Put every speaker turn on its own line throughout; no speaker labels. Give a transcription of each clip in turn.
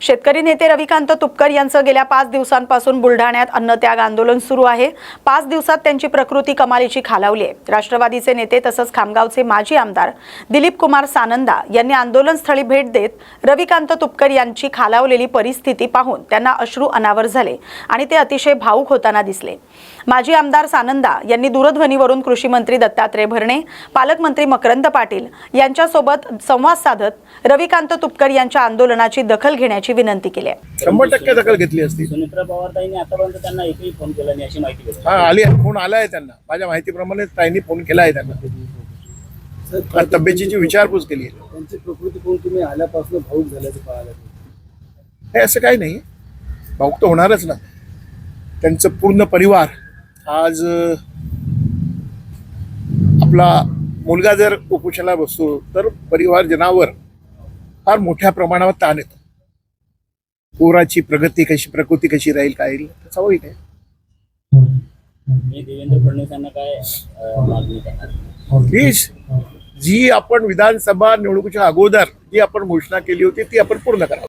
शेतकरी नेते रविकांत तुपकर यांचं गेल्या 5 दिवसांपासून बुलढाण्यात अन्नत्याग आंदोलन सुरू आहे। 5 दिवसात त्यांची प्रकृती कमालीची खालावली आहे। राष्ट्रवादीचे नेते तसंच खामगावचे माजी आमदार दिलीप कुमार सानंदा यांनी आंदोलनस्थळी भेट देत रविकांत तुपकर यांची खालावलेली परिस्थिती पाहून त्यांना अश्रू अनावर झाले आणि ते अतिशय भावुक होताना दिसले। माजी आमदार सानंदा यांनी दूरध्वनीवरून कृषी मंत्री दत्तात्रय भरणे, पालकमंत्री मकरंद पाटील यांच्यासोबत संवाद साधत रविकांत तुपकर यांच्या आंदोलनाची दखल घेण्याची विनंती केली आहे।
100% दखल घेतली असती।
सुनेत्रा पवार ताईंनी आतापर्यंत त्यांना एकही फोन केला नाही अशी माहिती घेतली।
आली फोन आलाय त्यांना, माझ्या माहितीप्रमाणे ताईंनी फोन केला आहे त्यांना, तब्येतीची विचारपूस केली आहे।
त्यांची प्रकृती कोण तुम्ही आल्यापासून भाऊक झाल्याचं पाहायला
हे असं काही नाही, भाऊक तर होणारच ना। त्यांचं पूर्ण परिवार आज आपला मुलगा जर उपोषणाला बसतो तर परिवार जनावर फार मोठ्या प्रमाणावर ताण येतो। पोराची प्रकृती कशी राहील काय राहील स्वाभाविक आहे।
मी देवेंद्र फडणवीसांना काय मागणी करणार?
प्लीज, जी आपण विधानसभा निवडणुकीच्या अगोदर जी आपण घोषणा केली होती ती आपण पूर्ण करा।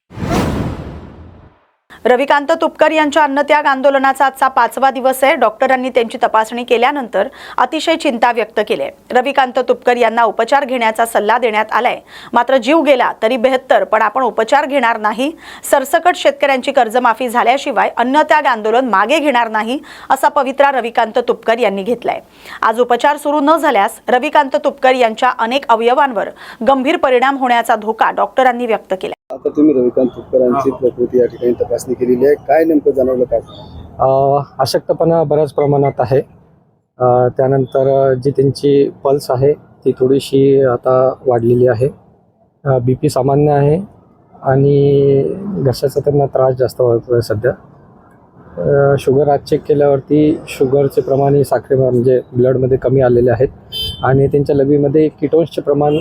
रविकांत तुपकर यांच्या अन्नत्याग आंदोलनाचा आजचा 5वा दिवस आहे। डॉक्टरांनी त्यांची तपासणी केल्यानंतर अतिशय चिंता व्यक्त केली आहे। रविकांत तुपकर यांना उपचार घेण्याचा सल्ला देण्यात आलाय, मात्र जीव गेला तरी बेहत्तर, पण आपण उपचार घेणार नाही। सरसकट शेतकऱ्यांची कर्जमाफी झाल्याशिवाय अन्नत्याग आंदोलन मागे घेणार नाही असा पवित्रा रविकांत तुपकर यांनी घेतलाय। आज उपचार सुरू न झाल्यास रविकांत तुपकर यांच्या अनेक अवयवांवर गंभीर परिणाम होण्याचा धोका डॉक्टरांनी व्यक्त केला।
आता तुम्ही रविकांत तुपकरांची प्रकृती या ठिकाणी तपासणी केलेली आहे, काय नेमकं जाणवलं काय?
अशक्तपणा बऱ्याच प्रमाणात आहे। त्यानंतर जी त्यांची पल्स आहे ती थोडीशी आता वाढलेली आहे। BP सामान्य आहे आणि घशाचा त्यांना त्रास जास्त होतो आहे सध्या। शुगर आज चेक केल्यावरती शुगरचे प्रमाण साखरे म्हणजे ब्लडमध्ये कमी आलेले आहेत आणि त्यांच्या लघवीमध्ये कीटोन्सचे प्रमाण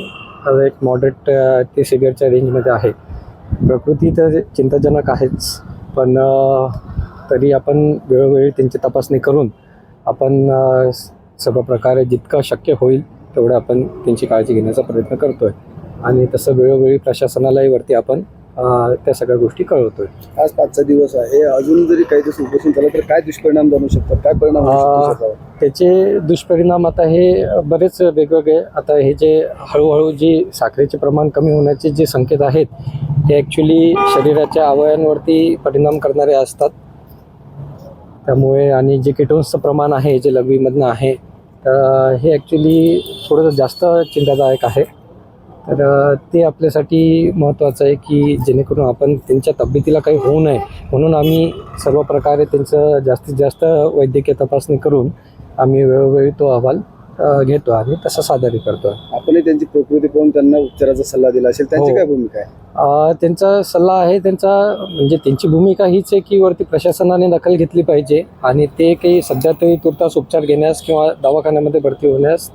एक मॉडरेट ते सिव्हिअरच्या रेंजमध्ये आहे। प्रकृती तर चिंताजनक आहेच, पण तरी आपण वेळोवेळी त्यांची तपासणी करून आपण सर्व प्रकारे जितकं शक्य होईल तेवढं आपण त्यांची काळजी घेण्याचा प्रयत्न करतोय आणि तसं वेळोवेळी प्रशासनालाही वरती आपण त्या सगळ्या गोष्टी कळवतोय।
आज 5चा दिवस आहे, अजून जरी काही दिवस उपोषण झालं तर काय दुष्परिणाम जाणू शकतात, काय परिणाम होऊ शकतात?
त्याचे दुष्परिणाम आता हे बरेच वेगवेगळे। आता हे जे हळूहळू जी साखरेचे प्रमाण कमी होण्याचे जे संकेत आहेत ते ॲक्च्युली शरीराच्या अवयवांवरती परिणाम करणारे असतात। त्यामुळे आणि जे कीटोन्सचं प्रमाण आहे जे लघवीमधनं आहे तर हे ॲक्च्युली थोडंसं जास्त चिंतादायक आहे। तर ते आपल्यासाठी महत्त्वाचं आहे की जेणेकरून आपण त्यांच्या तब्येतीला काही होऊ नये म्हणून आम्ही सर्व प्रकारे त्यांचं जास्तीत जास्त वैद्यकीय तपासणी करून आम्ही वेळोवेळी तो अहवाल घेतो आणि तसा सादर करतो।
आपण त्यांची प्रकृती पाहून त्यांना उपचाराचा सल्ला दिला असेल, त्यांची काय भूमिका आहे?
त्यांचा सल्ला आहे, म्हणजे त्यांची भूमिका हीच आहे की वरती प्रशासनाने दखल घेतली पाहिजे आणि ते काही सध्या तरी तुर्तास उपचार घेण्यास किंवा दवाखान्यामध्ये भरती होण्यास